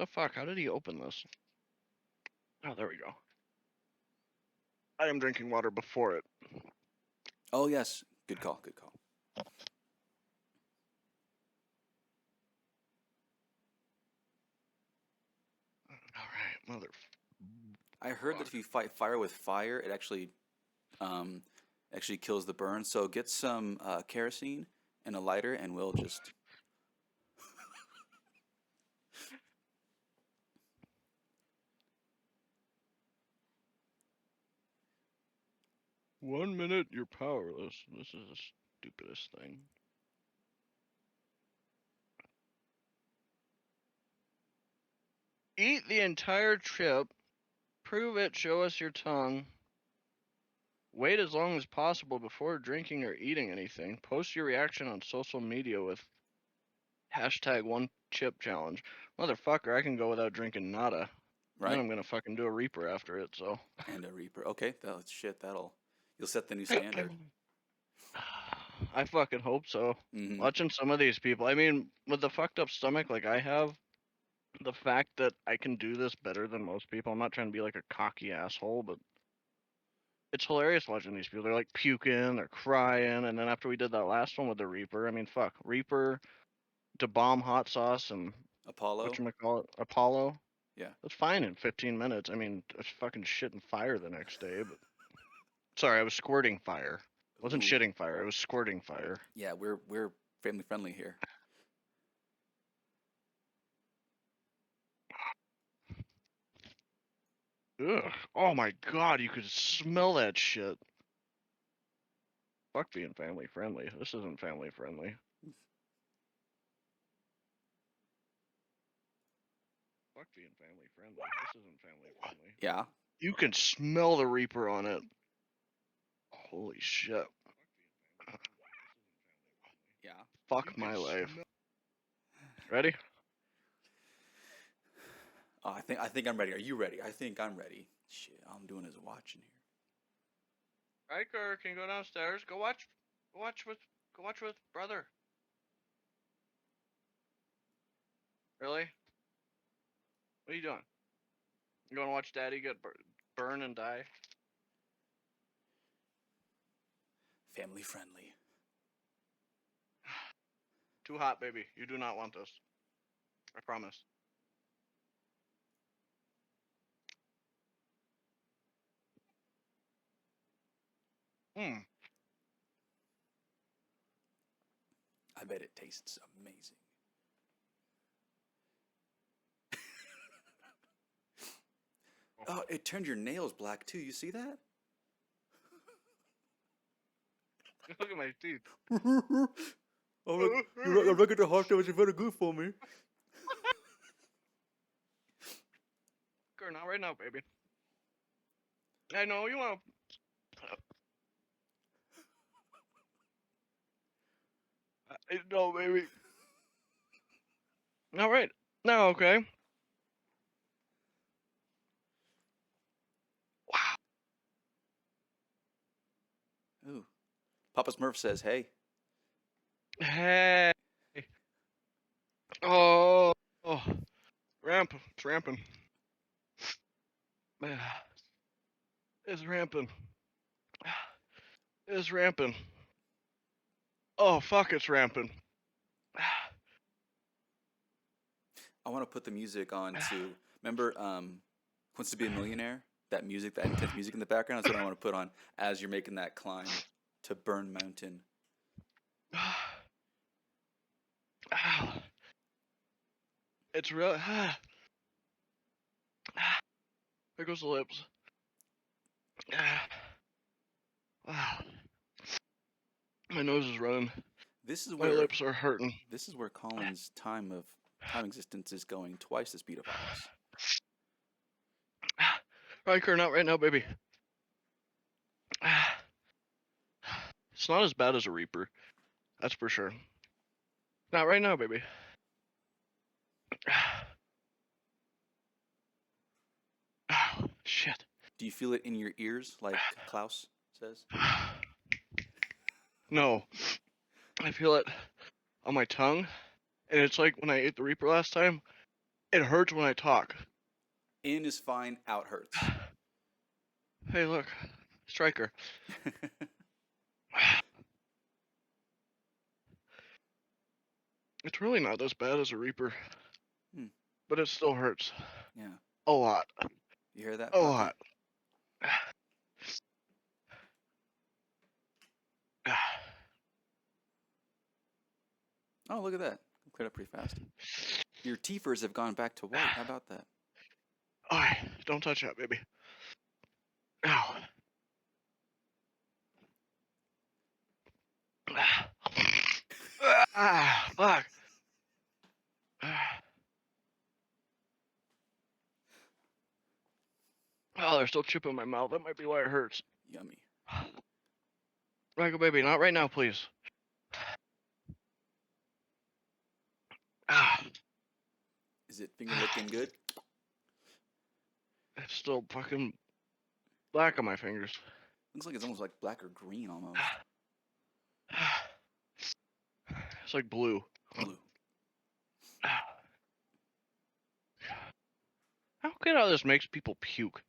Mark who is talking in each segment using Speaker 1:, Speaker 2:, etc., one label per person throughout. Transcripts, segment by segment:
Speaker 1: The fuck? How did he open this? Oh, there we go. I am drinking water before it.
Speaker 2: Oh yes, good call. Good call.
Speaker 1: All right, mother.
Speaker 2: I heard that if you fight fire with fire, it um, actually kills the burn. So get some kerosene and a lighter, and we'll just.
Speaker 1: 1 minute, you're powerless. This is the stupidest thing. Eat the entire chip. Prove it. Show us your tongue. Wait as long as possible before drinking or eating anything. Post your reaction on social media with hashtag one chip challenge. Motherfucker, I can go without drinking nada. And
Speaker 2: Right?
Speaker 1: I'm gonna fucking do a Reaper after it, so.
Speaker 2: And a Reaper. Okay, shit. You'll set the new standard.
Speaker 1: I fucking hope so.
Speaker 2: Mm-hmm.
Speaker 1: Watching some of these people, I mean, with the fucked up stomach like I have, the fact that I can do this better than most people, I'm not trying to be like a cocky asshole, but it's hilarious watching these people. They're like puking, they're crying, and then after we did that last one with the Reaper, I mean, fuck, Reaper, to bomb hot sauce, and
Speaker 2: Apollo.
Speaker 1: whatchamacallit, Apollo.
Speaker 2: Yeah.
Speaker 1: That's fine in 15 minutes. I mean, it's fucking shitting fire the next day, but sorry, I was squirting fire. It wasn't
Speaker 2: Ooh.
Speaker 1: shitting fire, it was squirting fire.
Speaker 2: Yeah, we're family friendly here.
Speaker 1: Ugh. Oh my god, you could smell that shit. Fuck being family friendly. This isn't family friendly. Fuck being family friendly. This isn't family friendly.
Speaker 2: Yeah.
Speaker 1: You can smell the Reaper on it. Holy shit.
Speaker 2: Yeah.
Speaker 1: Fuck my life. Ready?
Speaker 2: Oh, I think I'm ready. Are you ready? I think I'm ready. Shit, all I'm doing is watching here.
Speaker 1: Riker, can you go downstairs? Go watch with brother. Really? What are you doing? You wanna watch daddy get burn and die?
Speaker 2: Family friendly.
Speaker 1: Too hot, baby. You do not want this. I promise. Hmm.
Speaker 2: I bet it tastes amazing. Oh, it turned your nails black too. You see that?
Speaker 1: Look at my teeth.
Speaker 2: Oh, look, the regular hot dog is very good for me.
Speaker 1: Girl, not right now, baby. I know you want. No, baby. All right. Now, okay. Wow.
Speaker 2: Ooh. Papa Smurf says, "Hey,
Speaker 1: Hey. Oh. Oh. Ramp. It's ramping. It's ramping. It's ramping. Oh, fuck, it's ramping.
Speaker 2: I want to put the music on to remember Wants to Be a Millionaire? That music, that intense music in the background. That's what I want to put on as you're making that climb to Burn Mountain.
Speaker 1: It's real. There goes the lips. Wow. My nose is running.
Speaker 2: This is
Speaker 1: My
Speaker 2: where
Speaker 1: lips are hurting.
Speaker 2: Colin's time existence is going twice the speed of ours.
Speaker 1: Riker, not right now, baby. It's not as bad as a Reaper. That's for sure. Not right now, baby. Oh, shit.
Speaker 2: Do you feel it in your ears, like Klaus says?
Speaker 1: No. I feel it on my tongue. And it's like when I ate the Reaper last time, It hurts when I talk.
Speaker 2: In is fine, out hurts.
Speaker 1: Hey, look, striker. It's really not as bad as a Reaper,
Speaker 2: Hmm.
Speaker 1: but it still hurts
Speaker 2: Yeah.
Speaker 1: a lot.
Speaker 2: You hear that,
Speaker 1: A
Speaker 2: Paqui?
Speaker 1: lot.
Speaker 2: Oh, look at that. Cleared up pretty fast. Your teethers have gone back to white. How about that?
Speaker 1: Alright, don't touch that, baby. Ow. Fuck. Oh, there's still chip in my mouth. That might be why it hurts.
Speaker 2: Yummy.
Speaker 1: Michael, baby, not right now, please.
Speaker 2: Is it finger licking good?
Speaker 1: It's still fucking black on my fingers.
Speaker 2: Looks like it's almost like black or green almost.
Speaker 1: It's like blue.
Speaker 2: Blue.
Speaker 1: How good how this makes people puke?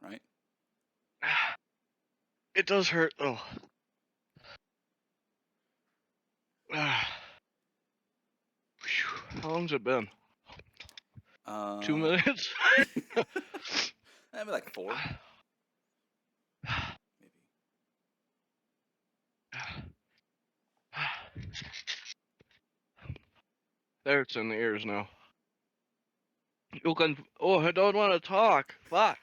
Speaker 2: Right?
Speaker 1: It does hurt though. How long's it been? 2 minutes?
Speaker 2: Maybe like 4. Maybe.
Speaker 1: There, it's in the ears now. You can. Oh, I don't want to talk. Fuck.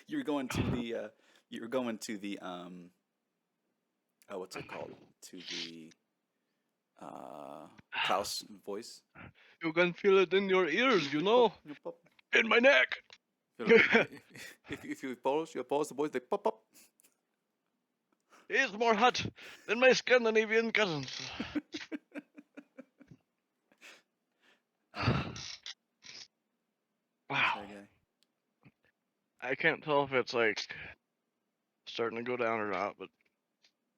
Speaker 2: You were going to the what's it called? To the Klaus voice.
Speaker 1: You can feel it in your ears, you
Speaker 2: You
Speaker 1: know?
Speaker 2: pop, you pop.
Speaker 1: In my neck.
Speaker 2: If you pause the voice, they pop up.
Speaker 1: He's more hot than my Scandinavian cousins. Wow. I can't tell if it's like starting to go down or not, but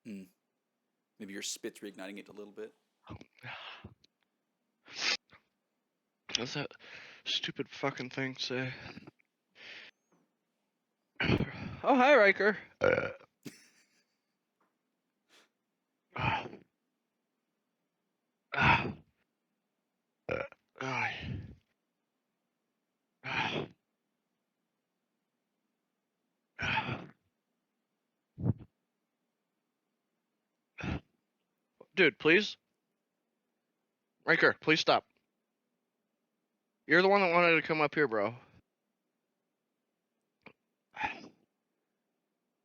Speaker 2: maybe your spit's reigniting it a little bit.
Speaker 1: What's that stupid fucking thing say? Oh, hi, Riker. Dude, please? Riker, please stop. You're the one that wanted to come up here, bro.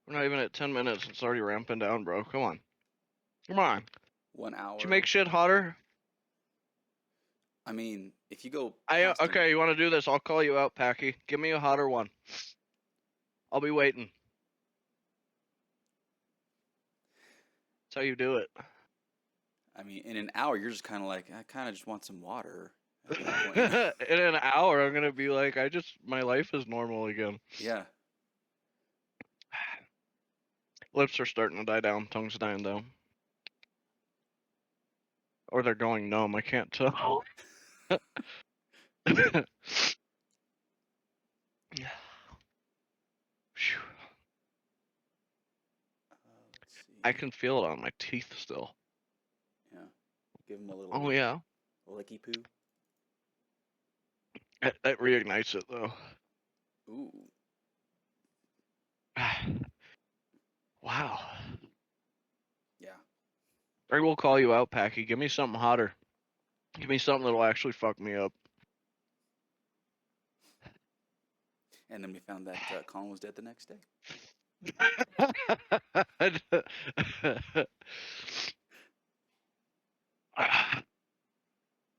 Speaker 1: We're not even at 10 minutes. It's already ramping down, bro. Come on. Come on.
Speaker 2: 1 hour.
Speaker 1: Did you make shit hotter?
Speaker 2: I mean, if you go past
Speaker 1: okay, you want to do this? I'll call you out, Paqui. Give me a hotter one. I'll be waiting. That's how you do it.
Speaker 2: I mean, in an hour, you're just kind of like, I kind of just want some water at that point.
Speaker 1: In an hour, I'm gonna be like, my life is normal again.
Speaker 2: Yeah.
Speaker 1: Lips are starting to die down. Tongue's dying down. Or they're going numb. I can't tell. I can feel it on my teeth still.
Speaker 2: Yeah. Give them a little.
Speaker 1: Oh yeah.
Speaker 2: Licky poo.
Speaker 1: That reignites it though.
Speaker 2: Ooh.
Speaker 1: Wow.
Speaker 2: Yeah.
Speaker 1: I will call you out, Paqui. Give me something hotter. Give me something that'll actually fuck me up.
Speaker 2: And then we found that Colin was dead the next day.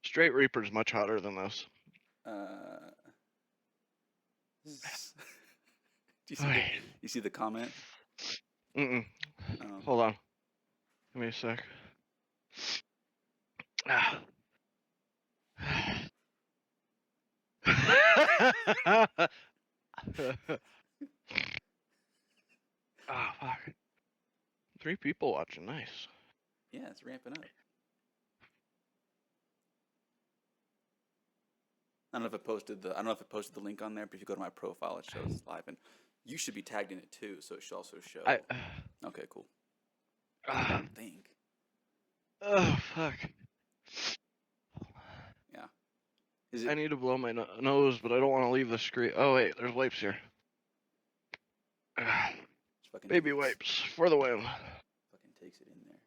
Speaker 1: Straight Reaper's much hotter than this.
Speaker 2: Do you see the comment?
Speaker 1: Mm-mm. Hold on. Give me a sec. Ah, fuck. 3 people watching. Nice.
Speaker 2: Yeah, it's ramping up. I don't know if I posted the link on there, but if you go to my profile, it shows it's live, and you should be tagged in it too, so it should also show.
Speaker 1: I.
Speaker 2: Okay, cool. I don't think.
Speaker 1: Oh fuck.
Speaker 2: Yeah. Is
Speaker 1: I
Speaker 2: it?
Speaker 1: need to blow my nose, but I don't want to leave the screen. Oh wait, there's wipes here.
Speaker 2: Just fucking
Speaker 1: Baby wipes for the win.
Speaker 2: fucking takes it in there.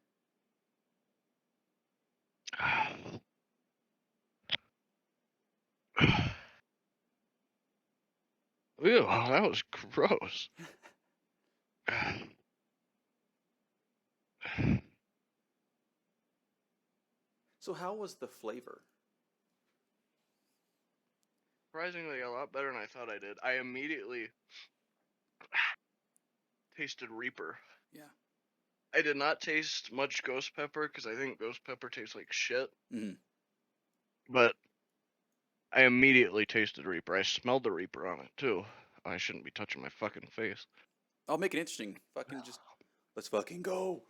Speaker 1: Ew, that was gross.
Speaker 2: So how was the flavor?
Speaker 1: Surprisingly, a lot better than I thought I did. I immediately tasted Reaper.
Speaker 2: Yeah.
Speaker 1: I did not taste much ghost pepper because I think ghost pepper tastes like shit.
Speaker 2: Mm-hmm.
Speaker 1: But I immediately tasted Reaper. I smelled the Reaper on it too. I shouldn't be touching my fucking face.
Speaker 2: I'll make it interesting. Fucking just let's fucking go.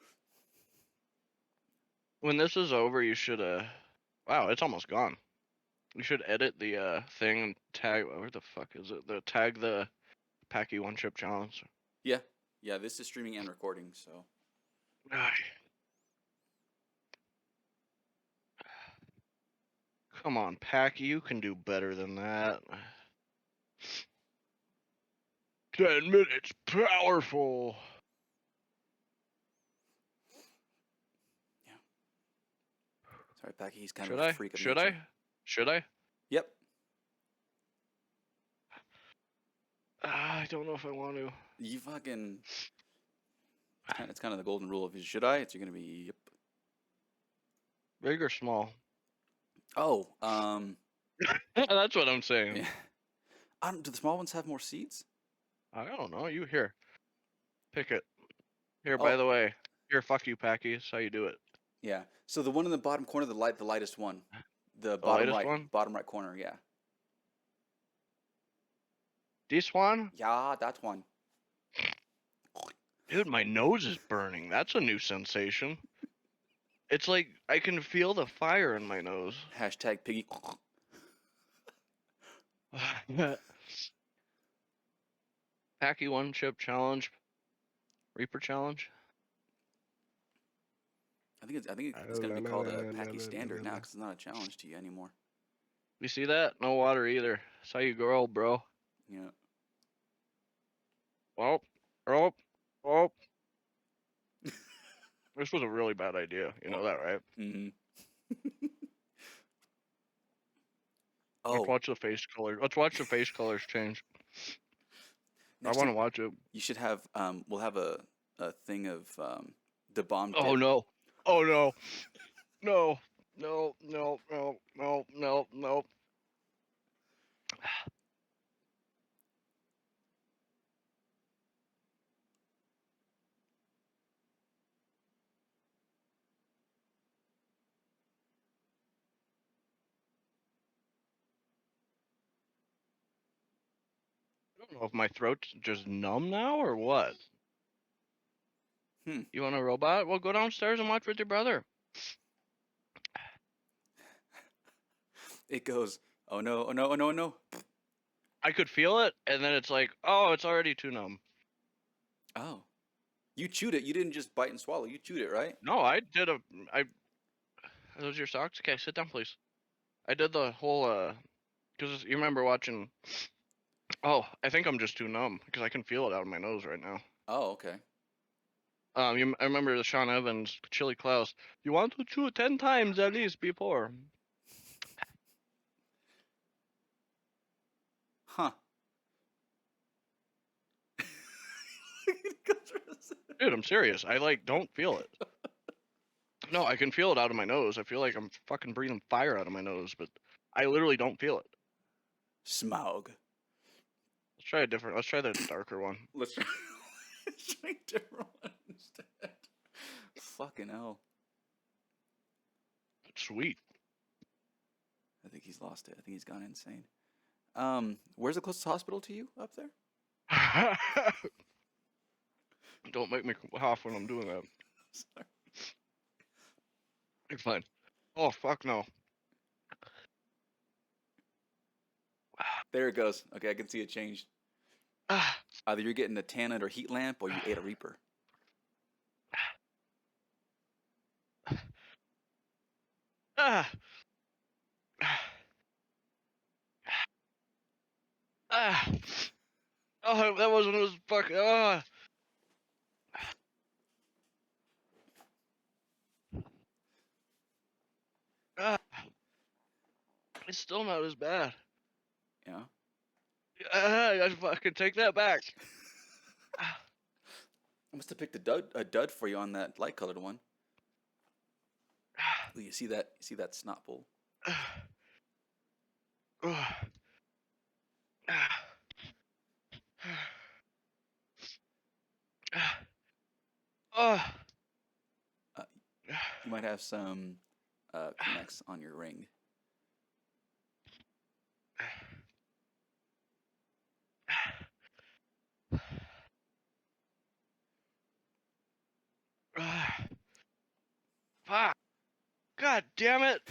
Speaker 1: When this is over, you should wow, it's almost gone. You should edit the thing and tag. Where the fuck is it? Tag the Paqui One Chip challenge.
Speaker 2: Yeah. Yeah. This is streaming and recording, so.
Speaker 1: Come on, Paqui, you can do better than that. 10 minutes, powerful.
Speaker 2: Yeah. Sorry, Paqui. He's kind
Speaker 1: Should
Speaker 2: of a
Speaker 1: I?
Speaker 2: freak of
Speaker 1: Should
Speaker 2: nature.
Speaker 1: I? Should I?
Speaker 2: Yep.
Speaker 1: I don't know if I want to.
Speaker 2: You fucking. It's kind of the golden rule of should I? It's you're gonna be yep.
Speaker 1: Big or small?
Speaker 2: Oh,
Speaker 1: That's what I'm saying.
Speaker 2: Yeah. Do the small ones have more seeds?
Speaker 1: I don't know. You here? Pick it. Here,
Speaker 2: Oh.
Speaker 1: by the way. Here, fuck you, Paqui. That's how you do it.
Speaker 2: Yeah. So the one in the bottom corner, the lightest one, the
Speaker 1: lightest one?
Speaker 2: bottom right corner. Yeah.
Speaker 1: This one?
Speaker 2: Yeah, that one.
Speaker 1: Dude, my nose is burning. That's a new sensation. It's like I can feel the fire in my nose.
Speaker 2: Hashtag piggy.
Speaker 1: Paqui One Chip challenge. Reaper challenge.
Speaker 2: I think it's gonna be called a Paqui standard now because it's not a challenge to you anymore.
Speaker 1: You see that? No water either. That's how you grow, bro.
Speaker 2: Yeah.
Speaker 1: Oh, oh, oh. This was a really bad idea. You know that, right?
Speaker 2: Mm-hmm.
Speaker 1: Let's watch the face color. Let's watch the face colors change.
Speaker 2: Next
Speaker 1: I want to watch it.
Speaker 2: You should have we'll have a thing of the bomb.
Speaker 1: Oh no! Oh no! No! No! No! No! No! No! No! I don't know if my throat's just numb now or what. You want a robot? Well, go downstairs and watch with your brother.
Speaker 2: It goes, oh no, oh no, oh no, oh no.
Speaker 1: I could feel it, and then it's like, oh, it's already too numb.
Speaker 2: Oh. You chewed it. You didn't just bite and swallow. You chewed it, right?
Speaker 1: No, I did Are those your socks? Okay, sit down, please. I did the whole, because you remember watching. Oh, I think I'm just too numb, because I can feel it out of my nose right now.
Speaker 2: Oh, okay.
Speaker 1: I remember the Sean Evans, Chili Klaus. You want to chew 10 times at least before.
Speaker 2: Huh.
Speaker 1: Dude, I'm serious. I don't feel it. No, I can feel it out of my nose. I feel like I'm fucking breathing fire out of my nose, but I literally don't feel it.
Speaker 2: Smaug.
Speaker 1: Let's try a different. Let's try the darker one.
Speaker 2: Let's try a different one instead. Fucking hell.
Speaker 1: Sweet.
Speaker 2: I think he's lost it. I think he's gone insane. Where's the closest hospital to you up there?
Speaker 1: Don't make me cough when I'm doing that.
Speaker 2: Sorry.
Speaker 1: You're fine. Oh, fuck no.
Speaker 2: There it goes. Okay, I can see it changed.
Speaker 1: Ah,
Speaker 2: Either you're getting a tannin or heat lamp, or you ate a reaper.
Speaker 1: ah, ah. Oh, that wasn't as fucking. Ah, it's still not as bad.
Speaker 2: Yeah.
Speaker 1: I fucking take that back. Ah,
Speaker 2: I must have picked a dud for you on that light colored one.
Speaker 1: ah,
Speaker 2: Ooh, you see that? You see that snot bowl?
Speaker 1: ah, ah, ah, ah, ah,
Speaker 2: Uh, you might have some Kleenex on your ring.
Speaker 1: ah. Fuck. God damn it.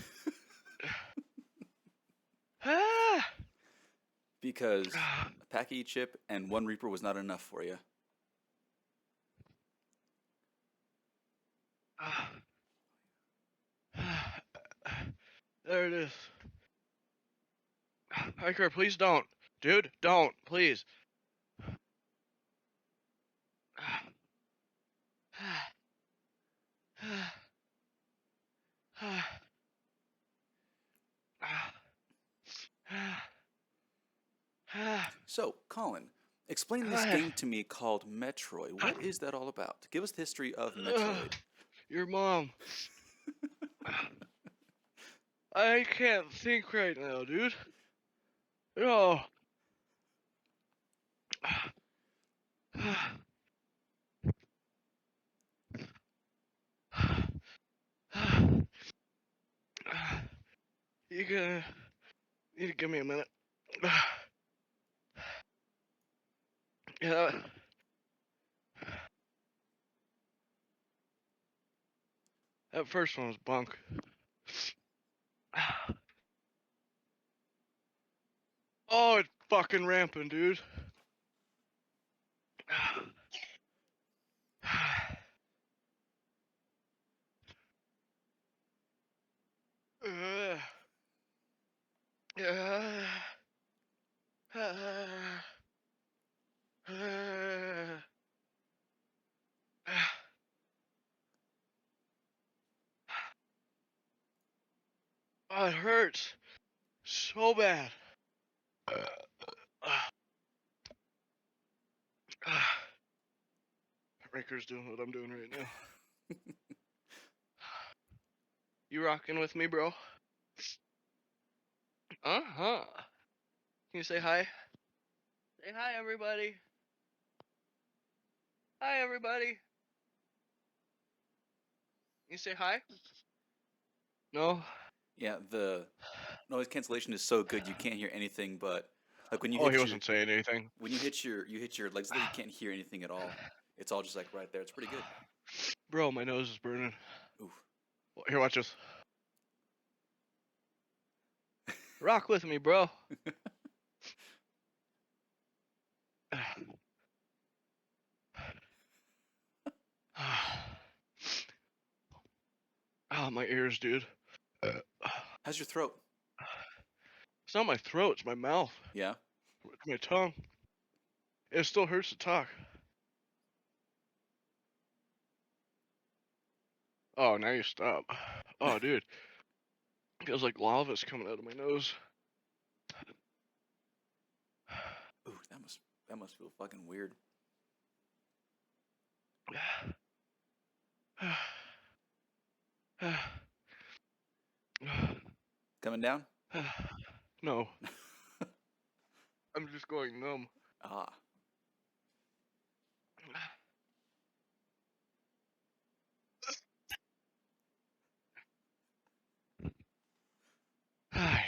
Speaker 1: Ah.
Speaker 2: Because
Speaker 1: Ah.
Speaker 2: a Paqui Chip and one reaper was not enough for you.
Speaker 1: Ah. There it is. Hiker, please don't. Dude, don't, please.
Speaker 2: So, Colin, explain this game to me called Metroid. What is that all about? Give us the history of Metroid.
Speaker 1: Your mom. I can't think right now, dude. No. You gonna need to give me a minute. Yeah. That first one was bunk. Oh, it's fucking ramping, dude. Oh, it hurts so bad. Raker's doing what I'm doing right now. You rocking with me, bro? Uh-huh. Can you say hi? Say hi, everybody. Hi, everybody. You say hi? No?
Speaker 2: Yeah, the noise cancellation is so good you can't hear anything but like when you
Speaker 1: Oh, he
Speaker 2: hit your
Speaker 1: wasn't saying anything.
Speaker 2: legs there you can't hear anything at all. It's all just like right there. It's pretty good.
Speaker 1: Bro, my nose is burning.
Speaker 2: Oof.
Speaker 1: Here, watch this. Rock with me, bro. Ah, my ears, dude.
Speaker 2: How's your throat?
Speaker 1: It's not my throat, it's my mouth.
Speaker 2: Yeah.
Speaker 1: It's my tongue. It still hurts to talk. Oh, now you stop. Oh, dude. Feels like lava's coming out of my nose.
Speaker 2: Ooh, that must feel fucking weird. Coming down?
Speaker 1: No, I'm just going numb.
Speaker 2: Ah.
Speaker 1: Hi.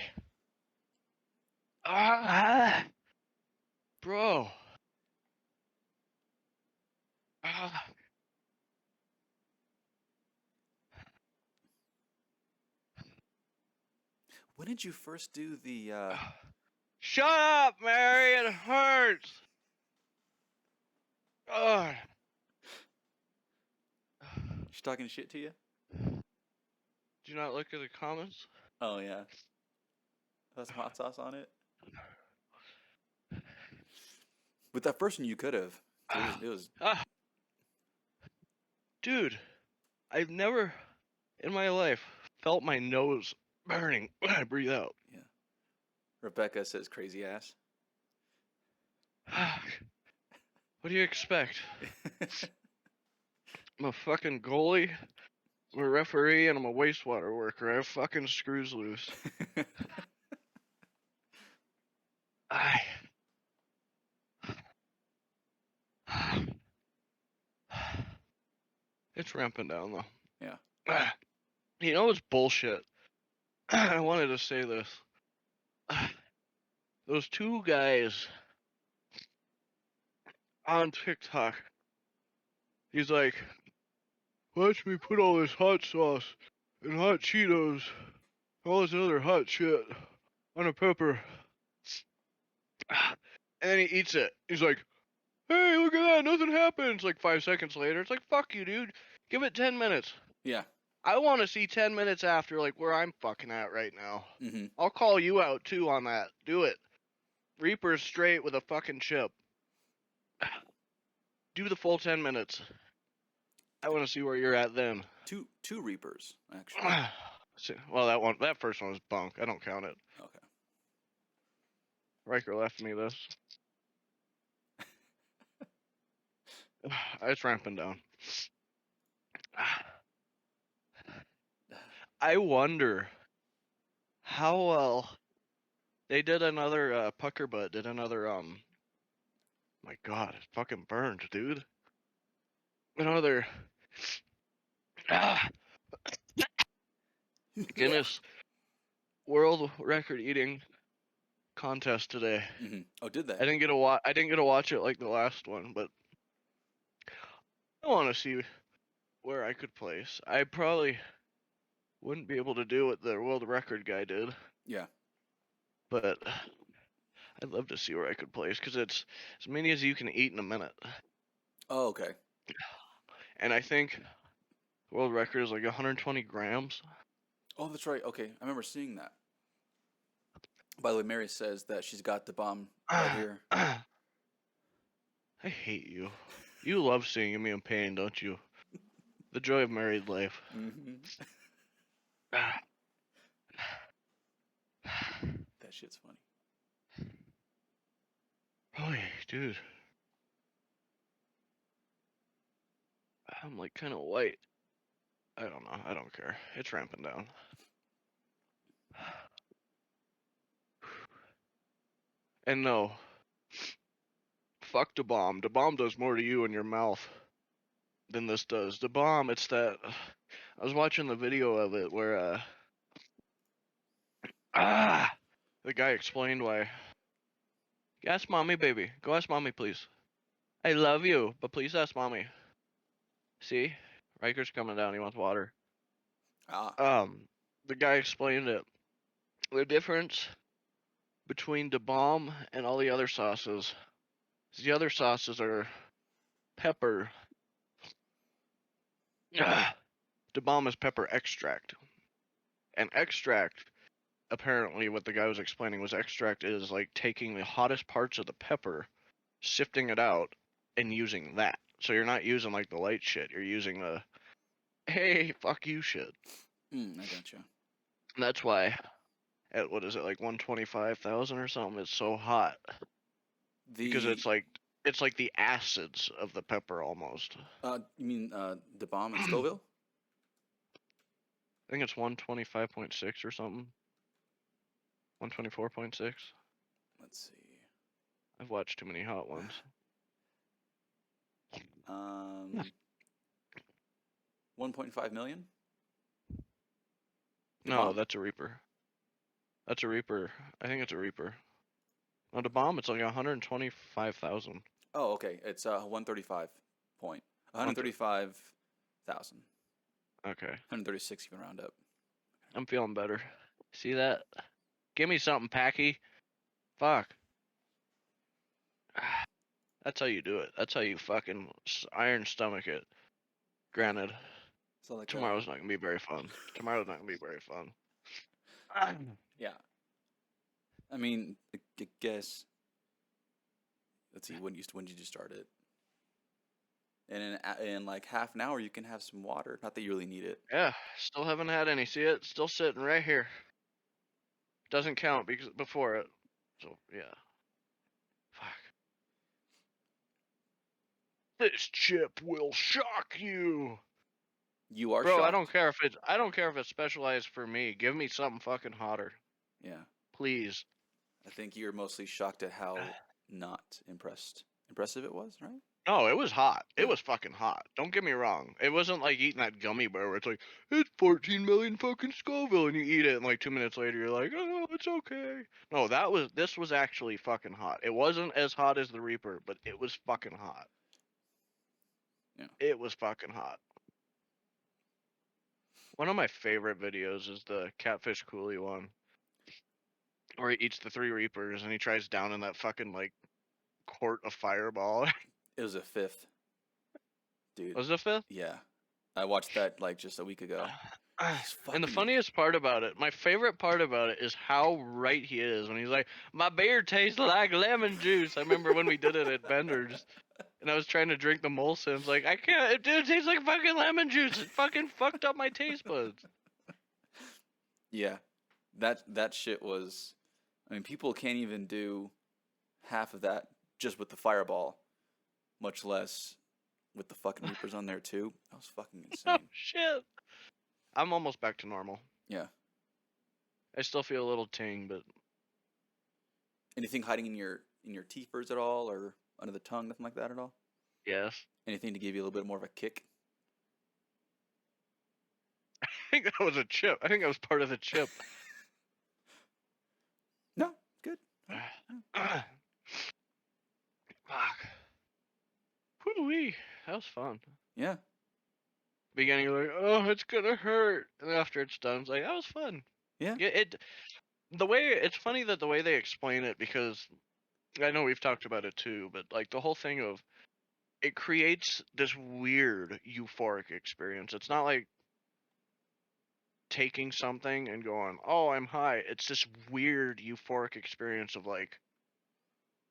Speaker 1: Ah, bro. Ah,
Speaker 2: When did you first do the
Speaker 1: ah. Shut up, Mary. It hurts. Ugh.
Speaker 2: She's talking shit to you?
Speaker 1: Do you not look at the comments?
Speaker 2: Oh yeah. That's some hot sauce on it. With that first one, you could have. It was.
Speaker 1: Ah, dude, I've never in my life felt my nose burning when I breathe out.
Speaker 2: Yeah. Rebecca says crazy ass.
Speaker 1: What do you expect? I'm a fucking goalie, I'm a referee, and I'm a wastewater worker. I have fucking screws loose. I. It's ramping down though.
Speaker 2: Yeah.
Speaker 1: You know it's bullshit. I wanted to say this. Those two guys on TikTok. He's like, watch me put all this hot sauce and hot Cheetos, all this other hot shit on a pepper. And then he eats it. He's like, hey, look at that, nothing happens. Like 5 seconds later, it's like, fuck you, dude. Give it 10 minutes.
Speaker 2: Yeah.
Speaker 1: I want to see 10 minutes after, like, where I'm fucking at right now.
Speaker 2: Mm-hmm.
Speaker 1: I'll call you out, too, on that. Do it. Reaper straight with a fucking chip. Do the full 10 minutes. I want to see where you're at then.
Speaker 2: Two Reapers, actually.
Speaker 1: Well, that first one was bunk. I don't count it.
Speaker 2: Okay.
Speaker 1: Riker left me this. It's ramping down. I wonder how well they did another pucker butt. Did another My God, it fucking burned, dude. Another Guinness World Record eating contest today.
Speaker 2: Mm-hmm. Oh, did they?
Speaker 1: I didn't get to watch it like the last one, but I want to see where I could place. I probably wouldn't be able to do what the world record guy did,
Speaker 2: Yeah.
Speaker 1: but I'd love to see where I could place because it's as many as you can eat in a minute.
Speaker 2: Oh, okay.
Speaker 1: And I think the world record is like 120 grams.
Speaker 2: Oh, that's right. Okay, I remember seeing that. By the way, Mary says that she's got the bomb right here.
Speaker 1: I hate you. You love seeing me in pain, don't you? The joy of married life.
Speaker 2: Mm-hmm. That shit's funny.
Speaker 1: Holy dude. I'm like kind of white. I don't know. I don't care. It's ramping down. And no. Fuck the bomb. The bomb does more to you in your mouth than this does. The bomb, it's that. I was watching the video of it where the guy explained why. Ask mommy, baby. Go ask mommy, please. I love you, but please ask mommy. See, Riker's coming down. He wants water.
Speaker 2: Ah.
Speaker 1: The guy explained it. The difference between the bomb and all the other sauces. The other sauces are pepper. The bomb is pepper extract. And extract, apparently, what the guy was explaining was extract is like taking the hottest parts of the pepper, sifting it out, and using that. So you're not using like the light shit. You're using the hey, fuck you shit.
Speaker 2: I gotcha.
Speaker 1: And that's why at what is it, like 125,000 or something, it's so hot. Because it's like the acids of the pepper almost.
Speaker 2: You mean the bomb in Scoville?
Speaker 1: I think it's 125.6 or something. 124.6.
Speaker 2: Let's see.
Speaker 1: I've watched too many hot ones.
Speaker 2: 1.5 million?
Speaker 1: No,
Speaker 2: bomb?
Speaker 1: that's a Reaper. That's a Reaper. I think it's a Reaper. No, the bomb, it's like 125,000.
Speaker 2: Oh, okay. It's 135 point. 135,000.
Speaker 1: Okay.
Speaker 2: 136 you can round up.
Speaker 1: I'm feeling better. See that? Give me something, Paqui. Fuck. That's how you do it. That's how you fucking iron stomach it. Granted,
Speaker 2: So like
Speaker 1: tomorrow's not gonna be very fun. Tomorrow's not gonna be very fun.
Speaker 2: yeah. I mean, I guess. Let's see. When did you start it? And in like half an hour, you can have some water. Not that you really need it.
Speaker 1: Yeah, still haven't had any. See it? Still sitting right here. Doesn't count because before it. So yeah. Fuck. This chip will shock you.
Speaker 2: You are
Speaker 1: Bro,
Speaker 2: shocked.
Speaker 1: I don't care if it's specialized for me. Give me something fucking hotter.
Speaker 2: Yeah.
Speaker 1: Please.
Speaker 2: I think you're mostly shocked at how not impressive it was, right?
Speaker 1: No, it was hot. It
Speaker 2: Yeah.
Speaker 1: was fucking hot. Don't get me wrong. It wasn't like eating that gummy bear where it's like, it's 14 million fucking Scoville and you eat it and like 2 minutes later you're like, oh, it's okay. No, this was actually fucking hot. It wasn't as hot as the Reaper, but it was fucking hot.
Speaker 2: Yeah.
Speaker 1: It was fucking hot. One of my favorite videos is the Catfish Coolie one. Where he eats the 3 Reapers and he tries downing that fucking like quart of Fireball.
Speaker 2: It was a fifth, dude.
Speaker 1: Was it 5th?
Speaker 2: Yeah. I watched that like just a week ago. He's
Speaker 1: And the
Speaker 2: fucking.
Speaker 1: funniest part about it, my favorite part about it, is how right he is when he's like, "My beer tastes like lemon juice." I remember when we did it at Bender's, and I was trying to drink the Molson's. Like, I can't. It tastes like fucking lemon juice. It fucking fucked up my taste buds.
Speaker 2: Yeah. That shit was. I mean, people can't even do half of that just with the fireball, much less with the fucking Reapers on there too. That was fucking
Speaker 1: Oh
Speaker 2: insane.
Speaker 1: shit! I'm almost back to normal.
Speaker 2: Yeah.
Speaker 1: I still feel a little ting, but
Speaker 2: Anything hiding in your teethers at all, or under the tongue, nothing like that at all?
Speaker 1: yes.
Speaker 2: Anything to give you a little bit more of a kick?
Speaker 1: I think that was a chip. I think that was part of the chip.
Speaker 2: No, good.
Speaker 1: Fuck. Whoo-wee. That was fun.
Speaker 2: Yeah.
Speaker 1: Beginning, you're like, oh, it's gonna hurt. And then after it's done, it's like, that was fun.
Speaker 2: Yeah.
Speaker 1: Yeah, it's funny that the way they explain it, because I know we've talked about it too, but like the whole thing of it creates this weird euphoric experience. It's not like taking something and going, oh, I'm high. It's this weird euphoric experience of like,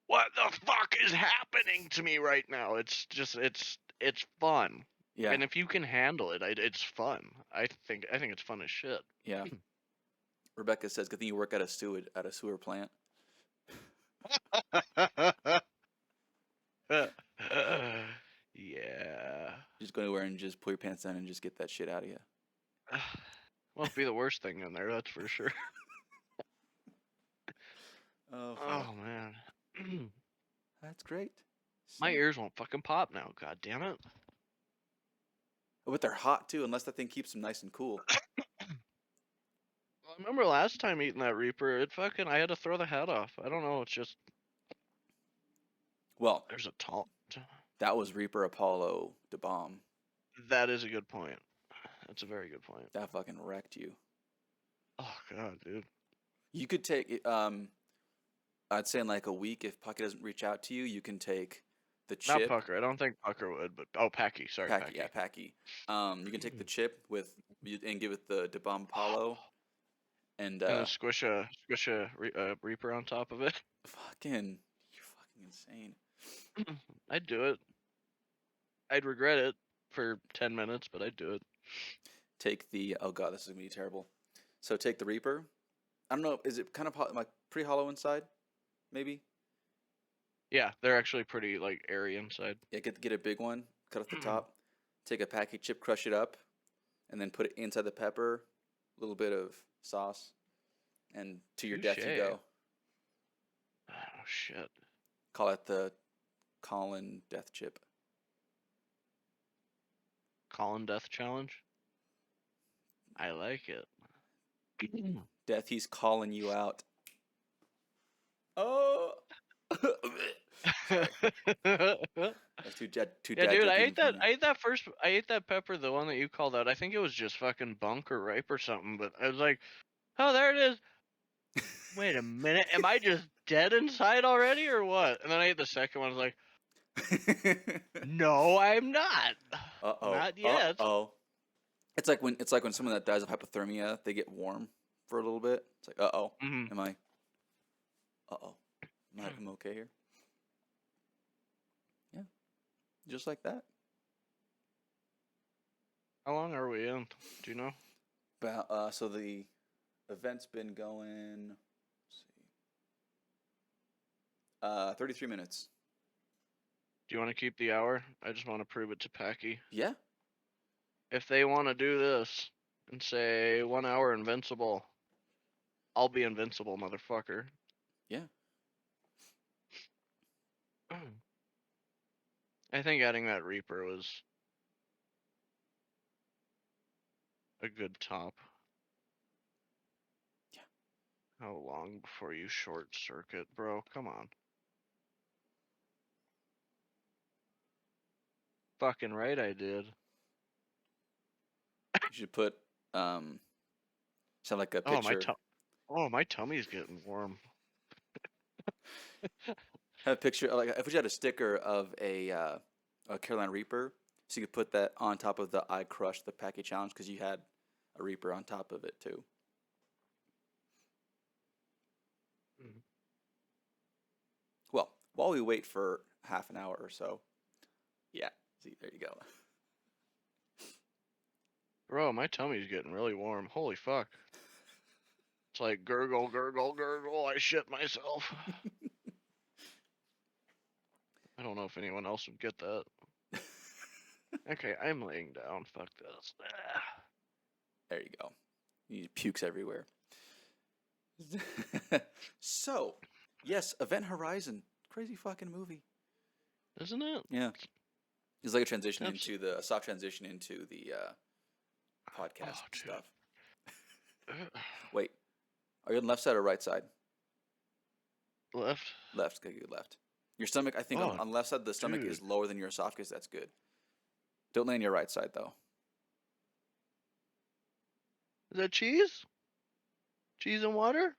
Speaker 1: what the fuck is happening to me right now? It's just it's fun.
Speaker 2: Yeah.
Speaker 1: And if you can handle it, it's fun. I think it's fun as shit.
Speaker 2: Yeah. Rebecca says, "Good thing you work at a sewer plant."
Speaker 1: Yeah.
Speaker 2: Just go anywhere and just pull your pants down and just get that shit out of you.
Speaker 1: Won't be the worst thing in there, that's for sure.
Speaker 2: Oh,
Speaker 1: Oh man.
Speaker 2: that's great.
Speaker 1: My
Speaker 2: So-
Speaker 1: ears won't fucking pop now, god damn it.
Speaker 2: But they're hot too, unless that thing keeps them nice and cool.
Speaker 1: I remember last time eating that Reaper, I had to throw the head off. I don't know, it's just
Speaker 2: Well,
Speaker 1: there's a tall.
Speaker 2: that was Reaper Apollo de Bomb.
Speaker 1: That is a good point. That's a very good point.
Speaker 2: That fucking wrecked you.
Speaker 1: Oh god, dude.
Speaker 2: You could take it. I'd say in like a week, if Paqui doesn't reach out to you, you can take the
Speaker 1: Not
Speaker 2: chip.
Speaker 1: Pucker. I don't think Pucker would, but Paqui. Sorry,
Speaker 2: Paqui,
Speaker 1: Paqui.
Speaker 2: yeah, Paqui. You can take the chip and give it the de Bomb Apollo, and
Speaker 1: And then squish a Reaper on top of it.
Speaker 2: fucking, you're fucking insane.
Speaker 1: I'd do it. I'd regret it for 10 minutes, but I'd do it.
Speaker 2: Take the oh god, this is gonna be terrible. So take the Reaper. I don't know, is it kind of like pretty hollow inside? Maybe.
Speaker 1: Yeah, they're actually pretty like airy inside.
Speaker 2: Yeah, get a big one. Cut off the top. Take a Paqui chip, crush it up, and then put it inside the pepper. A little bit of sauce, and to your death you
Speaker 1: Touche.
Speaker 2: go.
Speaker 1: Oh shit.
Speaker 2: Call it the Colin death chip.
Speaker 1: Colin Death Challenge. I like it.
Speaker 2: Death, he's calling you out. Oh. That's too
Speaker 1: Yeah,
Speaker 2: too
Speaker 1: dude, I
Speaker 2: joke
Speaker 1: ate
Speaker 2: even for
Speaker 1: that.
Speaker 2: me.
Speaker 1: I ate that pepper, the one that you called out. I think it was just fucking bunk or ripe or something. But I was like, oh, there it is. Wait a minute, am I just dead inside already or what? And then I ate the second one. I was like, no, I'm not.
Speaker 2: Uh-oh.
Speaker 1: Not yet.
Speaker 2: Uh-oh. It's like when someone that dies of hypothermia, they get warm for a little bit. It's like, uh-oh.
Speaker 1: Mm-hmm.
Speaker 2: Am I uh-oh. Am I okay here? Yeah. Just like that.
Speaker 1: How long are we in? Do you know?
Speaker 2: But so the event's been going, let's see. 33 minutes.
Speaker 1: Do you want to keep the hour? I just want to prove it to Paqui.
Speaker 2: Yeah.
Speaker 1: If they want to do this and say 1 hour invincible, I'll be invincible, motherfucker.
Speaker 2: Yeah.
Speaker 1: I think adding that Reaper was a good top.
Speaker 2: Yeah.
Speaker 1: How long before you short circuit, bro? Come on. Fucking right I did.
Speaker 2: You should put sound like a
Speaker 1: Oh,
Speaker 2: picture.
Speaker 1: my tummy's getting warm.
Speaker 2: Have a picture like if we had a sticker of a Carolina Reaper, so you could put that on top of the I crushed the Paqui challenge because you had a Reaper on top of it too. Well, while we wait for half an hour or so, yeah. See, there you go.
Speaker 1: Bro, my tummy's getting really warm. Holy fuck. It's like gurgle, gurgle, gurgle. I shit myself. I don't know if anyone else would get that. Okay, I'm laying down. Fuck this.
Speaker 2: There you go. You pukes everywhere. So, yes, Event Horizon, crazy fucking movie.
Speaker 1: Isn't it?
Speaker 2: Yeah, it's like a transition
Speaker 1: That's-
Speaker 2: into the a soft transition into the podcast
Speaker 1: Oh, dude.
Speaker 2: stuff. Wait, are you on the left side or right side?
Speaker 1: Left.
Speaker 2: Left. Okay, good. Left. Your stomach, I think,
Speaker 1: Oh,
Speaker 2: on the left side, the stomach
Speaker 1: dude.
Speaker 2: is lower than your esophagus. That's good. Don't lay on your right side though.
Speaker 1: Is that cheese? Cheese and water?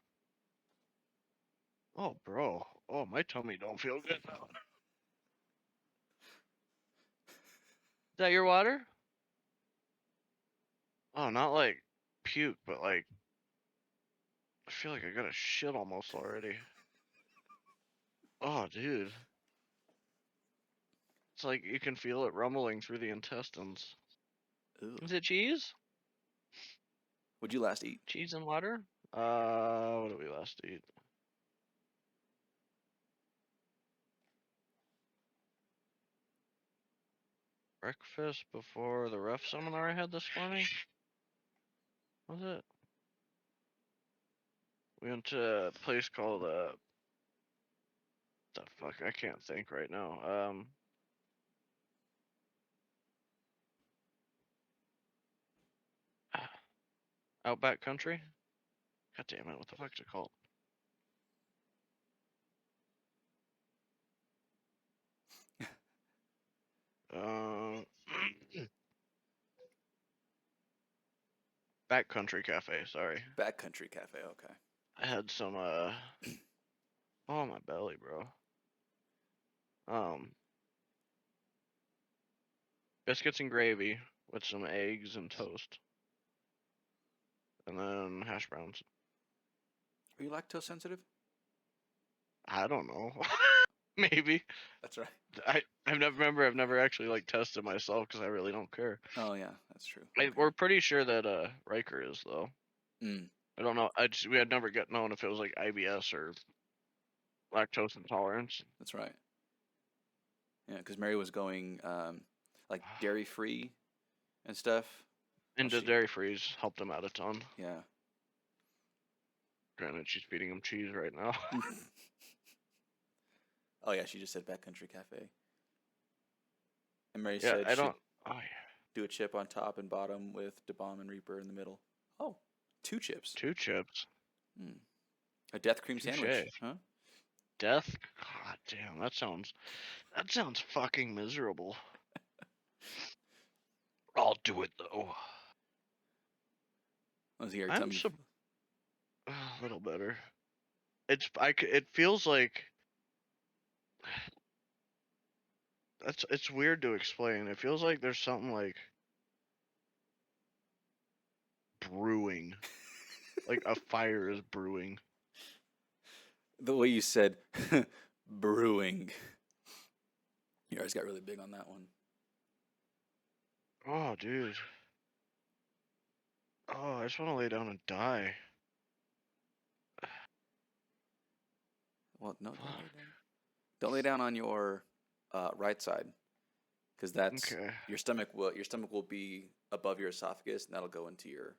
Speaker 1: Oh, bro. Oh, my tummy don't feel good now. Is that your water? Oh, not like puke, but like I feel like I got a shit almost already. Oh, dude. It's like you can feel it rumbling through the intestines.
Speaker 2: Ugh.
Speaker 1: Is it cheese?
Speaker 2: What'd you last eat?
Speaker 1: Cheese and water? What did we last eat? Breakfast before the ref seminar I had this morning? Was it? We went to a place called, the fuck, I can't think right now. Outback Country? God damn it, what the fuck's it called? Um, Backcountry Cafe, sorry.
Speaker 2: Backcountry Cafe. Okay.
Speaker 1: I had some, oh, my belly, bro. Biscuits and gravy with some eggs and toast. And then hash browns.
Speaker 2: Are you lactose sensitive?
Speaker 1: I don't know. Maybe.
Speaker 2: That's right.
Speaker 1: I've never actually like tested myself because I really don't care.
Speaker 2: Oh yeah, that's true.
Speaker 1: We're pretty sure that Riker is though.
Speaker 2: Mm.
Speaker 1: I don't know. We had never known if it was like IBS or lactose intolerance.
Speaker 2: That's right. Yeah, because Mary was going like dairy free and stuff.
Speaker 1: And the dairy freeze helped him out a ton.
Speaker 2: Yeah.
Speaker 1: Granted, she's feeding him cheese right now.
Speaker 2: Oh yeah, she just said Backcountry Cafe. And Mary
Speaker 1: Yeah,
Speaker 2: said
Speaker 1: I
Speaker 2: she'd
Speaker 1: don't. Oh yeah.
Speaker 2: do a chip on top and bottom with Da Bomb and Reaper in the middle. Oh, 2 chips.
Speaker 1: 2 chips.
Speaker 2: Mm. A death cream
Speaker 1: Touche.
Speaker 2: sandwich, huh?
Speaker 1: Death. God damn, that sounds fucking miserable. I'll do it though.
Speaker 2: Was your
Speaker 1: I'm
Speaker 2: tummy?
Speaker 1: a little better. It feels like it's weird to explain. It feels like there's something like brewing, like a fire is brewing.
Speaker 2: The way you said brewing. You guys got really big on that one.
Speaker 1: Oh, dude. Oh, I just want to lay down and die.
Speaker 2: Well, no,
Speaker 1: Fuck.
Speaker 2: don't lay down on your right side, because that's
Speaker 1: Okay.
Speaker 2: your stomach will be above your esophagus, and that'll go into your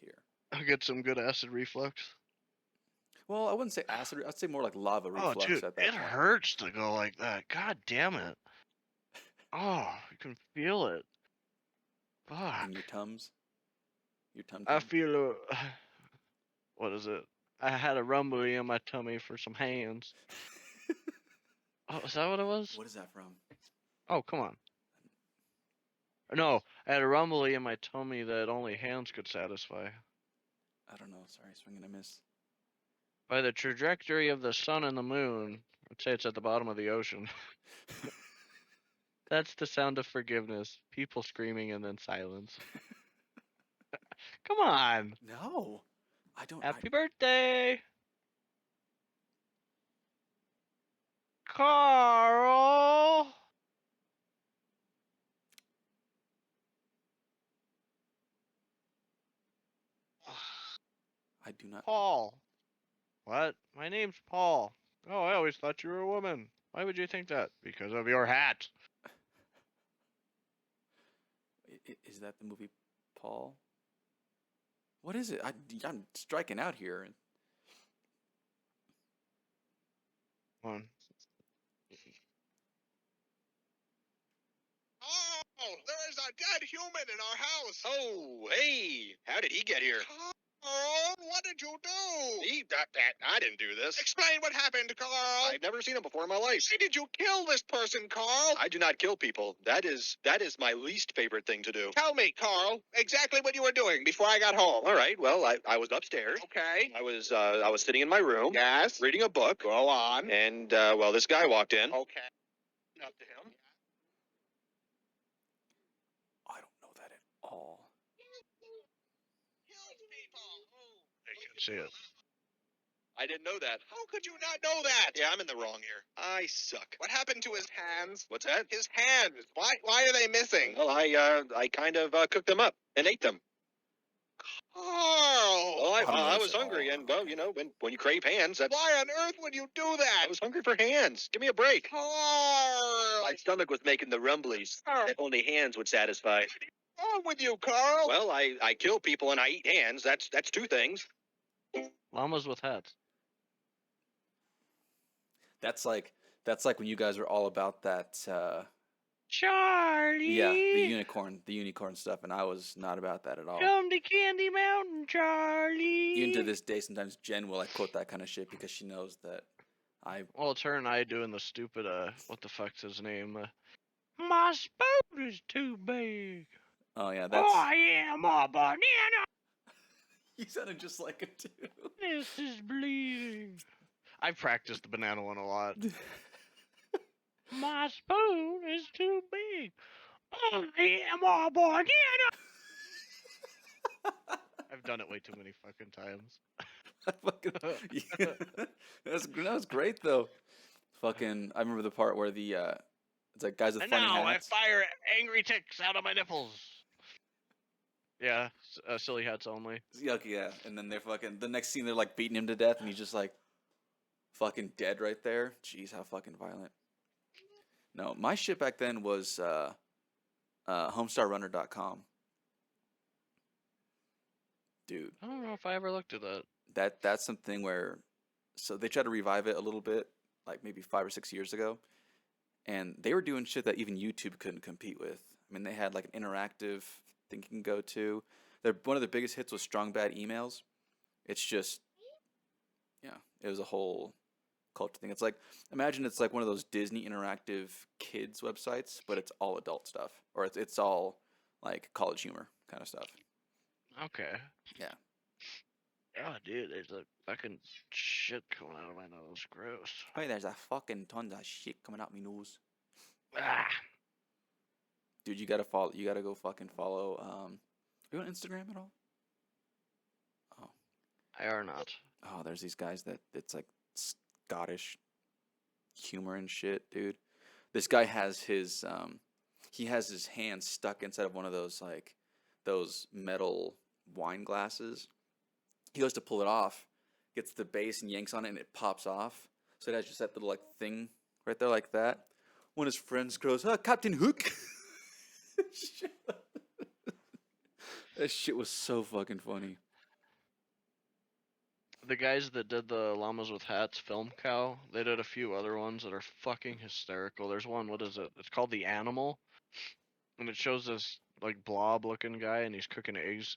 Speaker 2: here.
Speaker 1: I'll get some good acid reflux.
Speaker 2: Well, I wouldn't say acid. I'd say more like lava
Speaker 1: Oh,
Speaker 2: reflux
Speaker 1: dude,
Speaker 2: at that
Speaker 1: it
Speaker 2: point.
Speaker 1: hurts to go like that. God damn it. Oh, you can feel it.
Speaker 2: In
Speaker 1: Fuck.
Speaker 2: your tums, your tum
Speaker 1: I
Speaker 2: tum.
Speaker 1: feel a. What is it? I had a rumbly in my tummy for some hands. Oh, is that what it was?
Speaker 2: What is that from?
Speaker 1: Oh, come on. No, I had a rumbly in my tummy that only hands could satisfy.
Speaker 2: I don't know. Sorry, swing and a miss.
Speaker 1: By the trajectory of the sun and the moon, I'd say it's at the bottom of the ocean. That's the sound of forgiveness. People screaming and then silence. Come on.
Speaker 2: No, I don't.
Speaker 1: Happy birthday, Carl.
Speaker 2: I do not.
Speaker 1: Paul. What? My name's Paul. Oh, I always thought you were a woman. Why would you think that? Because of your hat.
Speaker 2: Is that the movie Paul? What is it? I'm striking out here.
Speaker 1: Come on.
Speaker 3: Oh, there is a dead human in our house.
Speaker 4: Oh, hey, how did he get here?
Speaker 3: Carl, what did you do?
Speaker 4: I didn't do this.
Speaker 3: Explain what happened, Carl.
Speaker 4: I've never seen him before in my life.
Speaker 3: Why did you kill this person, Carl?
Speaker 4: I do not kill people. That is my least favorite thing to do.
Speaker 3: Tell me, Carl, exactly what you were doing before I got home.
Speaker 4: All right, well, I was upstairs.
Speaker 3: Okay.
Speaker 4: I was sitting in my room.
Speaker 3: Yes.
Speaker 4: Reading a book.
Speaker 3: Go on.
Speaker 4: And, well, this guy walked in.
Speaker 3: Okay.
Speaker 4: Up to him.
Speaker 2: I don't know that at all.
Speaker 3: Kills people.
Speaker 1: I can see it.
Speaker 4: I didn't know that.
Speaker 3: How could you not know that?
Speaker 4: Yeah, I'm in the wrong here. I suck.
Speaker 3: What happened to his hands?
Speaker 4: What's that?
Speaker 3: His hands. Why are they missing?
Speaker 4: Well, I kind of cooked them up and ate them.
Speaker 3: Carl.
Speaker 4: Well,
Speaker 2: I don't know
Speaker 4: I
Speaker 2: this
Speaker 4: was
Speaker 2: at
Speaker 4: hungry,
Speaker 2: all.
Speaker 4: and well, you know, when you crave hands, that's.
Speaker 3: Why on earth would you do that?
Speaker 4: I was hungry for hands. Give me a break.
Speaker 3: Carl.
Speaker 4: My stomach was making the rumblies that only hands would satisfy.
Speaker 3: What's wrong with you, Carl?
Speaker 4: Well, I kill people and I eat hands. That's two things.
Speaker 1: Llamas with hats.
Speaker 2: That's like when you guys were all about that.
Speaker 1: Charlie.
Speaker 2: Yeah, the unicorn stuff, and I was not about that at all.
Speaker 1: Come to Candy Mountain, Charlie.
Speaker 2: Even to this day, sometimes Jen will like quote that kind of shit because she knows that I.
Speaker 1: Well, it's her and I doing the stupid, what the fuck's his name? My spoon is too big.
Speaker 2: Oh yeah, that's.
Speaker 1: Oh, yeah, my banana.
Speaker 2: You sounded just like him too.
Speaker 1: This is bleeding. I've practiced the banana one a lot. My spoon is too big. Oh, yeah, my banana. I've done it way too many fucking times.
Speaker 2: That was great though. Fucking, I remember the part where the it's like guys with
Speaker 1: And
Speaker 2: funny
Speaker 1: now
Speaker 2: hats.
Speaker 1: I fire angry ticks out of my nipples. Yeah, silly hats only.
Speaker 2: Yeah, and then they're fucking. The next scene, they're like beating him to death, and he's just like fucking dead right there. Jeez, how fucking violent. No, my shit back then was homestarrunner.com. Dude,
Speaker 1: I don't know if I ever looked at that.
Speaker 2: that's something where, so they tried to revive it a little bit, like maybe 5 or 6 years ago, and they were doing shit that even YouTube couldn't compete with. I mean, they had like an interactive thing you can go to. One of their biggest hits was Strong Bad Emails. It's just, yeah, it was a whole culture thing. It's like, imagine it's like one of those Disney interactive kids websites, but it's all adult stuff, or it's all like college humor kind of stuff.
Speaker 1: Okay.
Speaker 2: Yeah.
Speaker 1: Oh, dude, there's a fucking shit coming out of my nose. Gross.
Speaker 2: Hey, there's a fucking tons of shit coming out my nose.
Speaker 1: Ah.
Speaker 2: Dude, you gotta follow. You gotta go fucking follow. Are you on Instagram at all? Oh,
Speaker 1: I are not.
Speaker 2: oh, there's these guys that it's like Scottish humor and shit, dude. This guy has he has his hand stuck inside of one of those like those metal wine glasses. He goes to pull it off, gets the base and yanks on it, and it pops off. So it has just that little like thing right there, like that. One of his friends goes, "Oh, Captain Hook." That shit was so fucking funny.
Speaker 1: The guys that did the Llamas with Hats film cow, they did a few other ones that are fucking hysterical. There's one, what is it? It's called The Animal. And it shows this like blob looking guy and he's cooking eggs.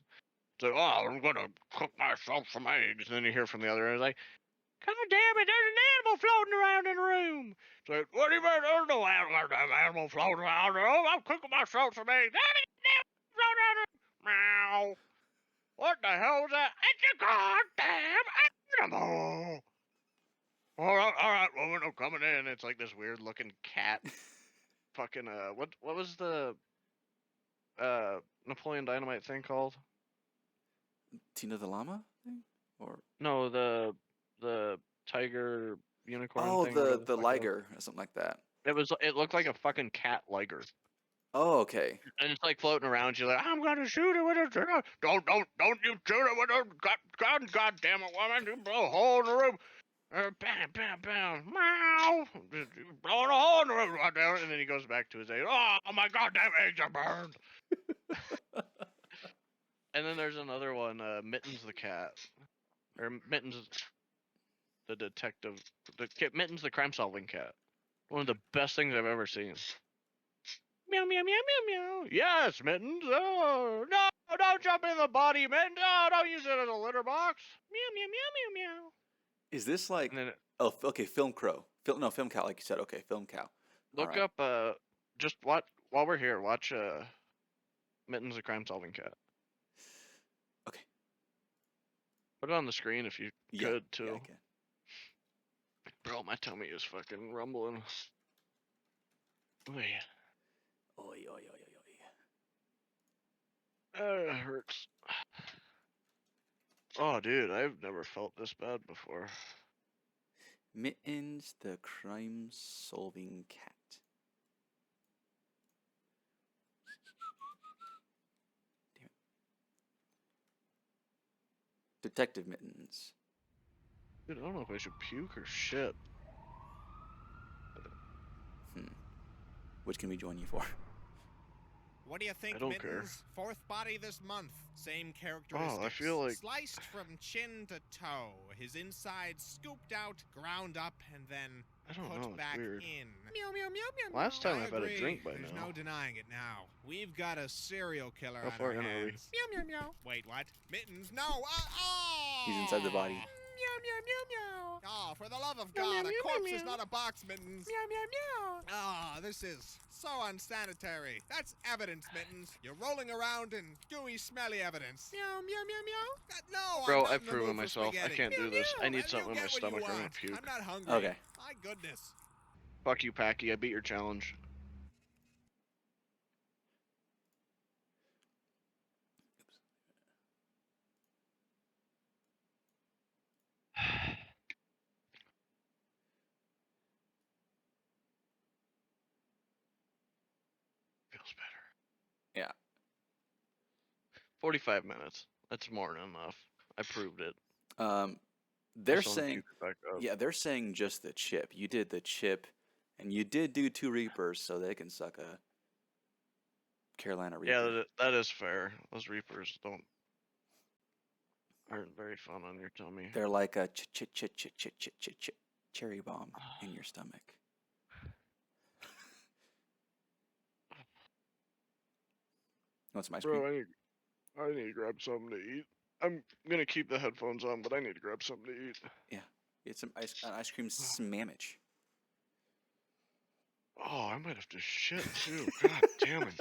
Speaker 1: It's like, oh, I'm gonna cook myself some eggs. And then you hear from the other end, it's like, God damn it, there's an animal floating around in the room. It's like, what do you mean there's no animal floating around in the room? I'm cooking myself some eggs. That ain't an animal floating around in the room. Meow. What the hell is that? It's a goddamn animal. All right, woman, I'm coming in. It's like this weird looking cat. Fucking what was the Napoleon Dynamite thing called?
Speaker 2: Tina the llama thing, or
Speaker 1: No, the tiger unicorn
Speaker 2: oh,
Speaker 1: thing. whatever
Speaker 2: the
Speaker 1: fuck it was.
Speaker 2: liger or something like that.
Speaker 1: It looked like a fucking cat liger.
Speaker 2: Oh, okay.
Speaker 1: And it's like floating around. You're like, I'm gonna shoot it with a trigger. Don't you shoot it with a God damn it, woman! You blow a hole in the roof. Bam, bam, bam, meow. Blowing a hole in the roof right there. And then he goes back to his eggs. Oh my goddamn eggs are burned. And then there's another one, Mittens the cat, or Mittens the detective, Mittens the crime-solving cat. One of the best things I've ever seen. Meow, meow, meow, meow, meow. Yes, Mittens. Oh, no, don't jump in the body, Mittens. Oh, don't use it as a litter box. Meow, meow, meow, meow, meow.
Speaker 2: Is this like
Speaker 1: And then
Speaker 2: oh, okay, film crow, film cow, like you said. Okay, film cow.
Speaker 1: look
Speaker 2: Alright.
Speaker 1: up, just watch, while we're here, watch, Mittens the crime-solving cat.
Speaker 2: Okay.
Speaker 1: Put it on the screen if you
Speaker 2: Yeah,
Speaker 1: could, too.
Speaker 2: yeah, I can.
Speaker 1: Bro, my tummy is fucking rumbling. Oy.
Speaker 2: Oi, oi, oi, oi, oi.
Speaker 1: It hurts. Oh, dude, I've never felt this bad before.
Speaker 2: Mittens, the crime-solving cat. Damn it. Detective Mittens.
Speaker 1: Dude, I don't know if I should puke or shit.
Speaker 2: Which can we join you for?
Speaker 3: What do you think,
Speaker 1: I don't care.
Speaker 3: Mittens? Fourth body this month. Same
Speaker 1: Oh,
Speaker 3: characteristics.
Speaker 1: I feel like
Speaker 3: Sliced from chin to toe. His insides scooped out, ground up, and then
Speaker 1: I don't
Speaker 3: put
Speaker 1: know. It's
Speaker 3: back
Speaker 1: weird.
Speaker 3: in. Meow, meow, meow, meow,
Speaker 1: Last
Speaker 3: meow.
Speaker 1: time
Speaker 3: I
Speaker 1: I've had a
Speaker 3: agree.
Speaker 1: drink by
Speaker 3: There's
Speaker 1: now.
Speaker 3: no denying it now. We've got a serial killer
Speaker 1: How
Speaker 3: on
Speaker 1: far
Speaker 3: our
Speaker 1: in are we?
Speaker 3: hands. Meow, meow, meow. Wait, what? Mittens? No. Oh!
Speaker 2: He's inside the body.
Speaker 3: Meow, meow, meow, meow. Oh, for the love of
Speaker 1: Meow,
Speaker 3: God,
Speaker 1: meow,
Speaker 3: a
Speaker 1: meow,
Speaker 3: corpse
Speaker 1: meow,
Speaker 3: is
Speaker 1: meow.
Speaker 3: not a box, Mittens. Meow, meow, meow. Ah, this is so unsanitary. That's evidence, Mittens. You're rolling around in gooey, smelly evidence. Meow, meow, mew, mew. No,
Speaker 1: Bro,
Speaker 3: I'm not
Speaker 1: I've
Speaker 3: in the
Speaker 1: proven
Speaker 3: mood for
Speaker 1: myself. I
Speaker 3: spaghetti.
Speaker 1: can't do
Speaker 3: Meow,
Speaker 1: this. I
Speaker 3: meow.
Speaker 1: need
Speaker 3: And
Speaker 1: something
Speaker 3: you
Speaker 1: in my
Speaker 3: get what you
Speaker 1: stomach. I'm gonna
Speaker 3: want.
Speaker 1: puke.
Speaker 3: I'm not hungry.
Speaker 2: Okay.
Speaker 3: My goodness.
Speaker 1: Fuck you, Paqui. I beat your challenge. Feels better.
Speaker 2: Yeah.
Speaker 1: 45 minutes. That's more than enough. I proved it.
Speaker 2: They're
Speaker 1: Just wanna
Speaker 2: saying,
Speaker 1: puke it back up.
Speaker 2: yeah, they're saying just the chip. You did the chip, and you did do 2 Reapers, so they can suck a Carolina Reaper.
Speaker 1: Yeah, that is fair. Those Reapers aren't very fun on your tummy.
Speaker 2: They're like a cherry bomb in your stomach. Want some ice cream?
Speaker 1: Bro, I need to grab something to eat. I'm gonna keep the headphones on, but I need to grab something to eat.
Speaker 2: Yeah, get some ice cream smammage.
Speaker 1: Oh, I might have to shit too. God damn it.